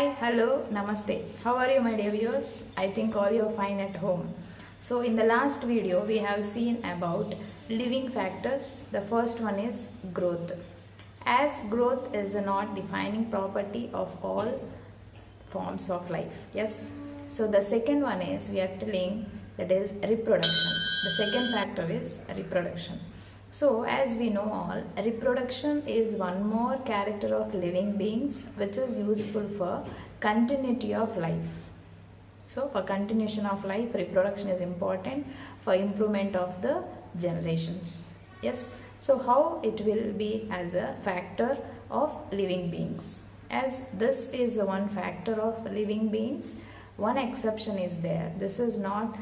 Hi, hello, namaste. How are you, my dear viewers? I think all you are fine at home. So in the last video we have seen about living factors. The first one is growth. As growth is a not defining property of all forms of life. Yes. So the second one is we are telling that is reproduction. The second factor is reproduction. So as we know all, reproduction is one more character of living beings which is useful for continuity of life. So for continuation of life, reproduction is important for improvement of the generations. Yes. So how it will be as a factor of living beings? As this is one factor of living beings, one exception is there. This is not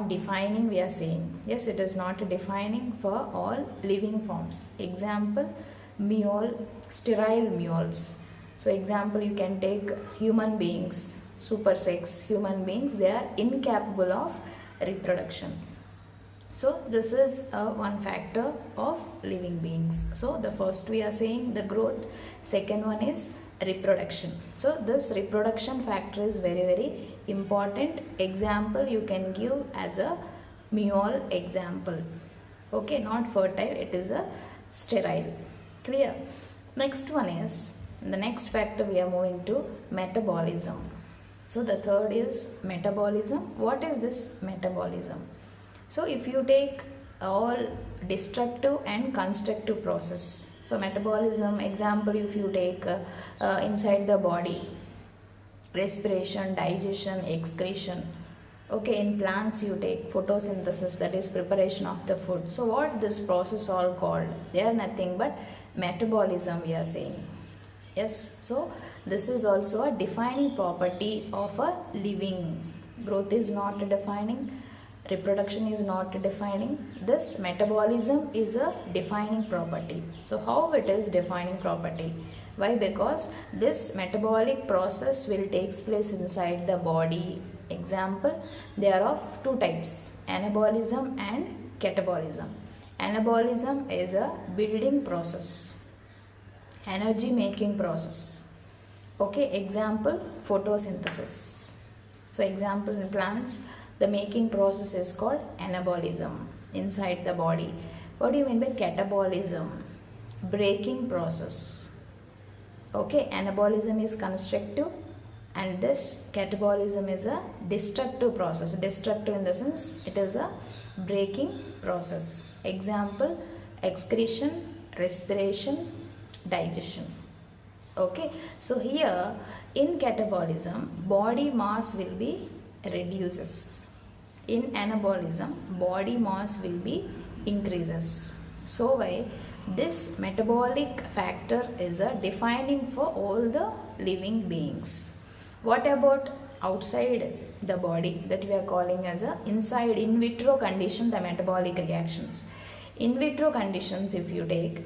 defining, we are saying. Yes, it is not defining for all living forms. Example, mule, sterile mules. So example, you can take human beings, supersex human beings, they are incapable of reproduction. So this is one factor of living beings. So the first we are saying the growth, second one is reproduction. So this reproduction factor is very important. Example you can give as a mule example. Okay, not fertile, it is a sterile. Clear? Next one is, the next factor we are moving to metabolism. So the third is metabolism. What is this metabolism? So if you take all destructive and constructive process. So metabolism, example if you take inside the body, respiration, digestion, excretion. Okay, in plants you take photosynthesis, that is preparation of the food. So what this process all called? They are nothing but metabolism we are saying. Yes, so this is also a defining property of a living. Growth is not defining. Reproduction is not defining. This metabolism is a defining property. So how it is defining property? Why? Because this metabolic process will take place inside the body. Example, they are of two types, anabolism and catabolism. Anabolism is a building process, energy making process. Okay, example, photosynthesis. So example in plants, the making process is called anabolism inside the body. What do you mean by catabolism? Breaking process. Okay, anabolism is constructive and this catabolism is a destructive process. Destructive in the sense it is a breaking process. Example, excretion, respiration, digestion. Okay, so here in catabolism, body mass will be reduces. In anabolism, body mass will be increases. So why this metabolic factor is a defining for all the living beings. What about outside the body, that we are calling as a inside, in vitro condition, the metabolic reactions. In vitro conditions if you take,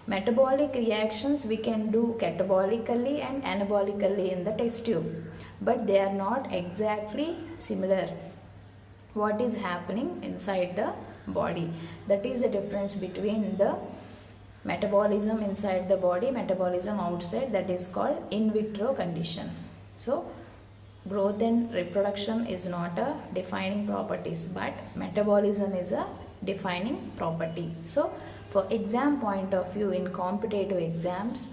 metabolic reactions we can do catabolically and anabolically in the test tube, but they are not exactly similar. What is happening inside the body? That is the difference between the metabolism inside the body, metabolism outside, that is called in vitro condition. So growth and reproduction is not a defining properties, but metabolism is a defining property. So for exam point of view, in competitive exams,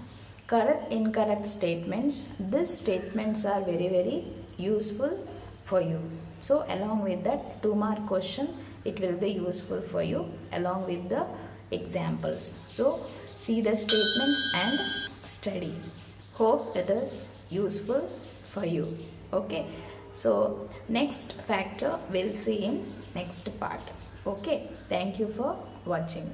correct incorrect statements, these statements are very useful for you. So along with that 2-mark question, it will be useful for you along with the examples. So see the statements and study. Hope it is useful for you. Okay, so next factor we'll see in next part. Okay, thank you for watching.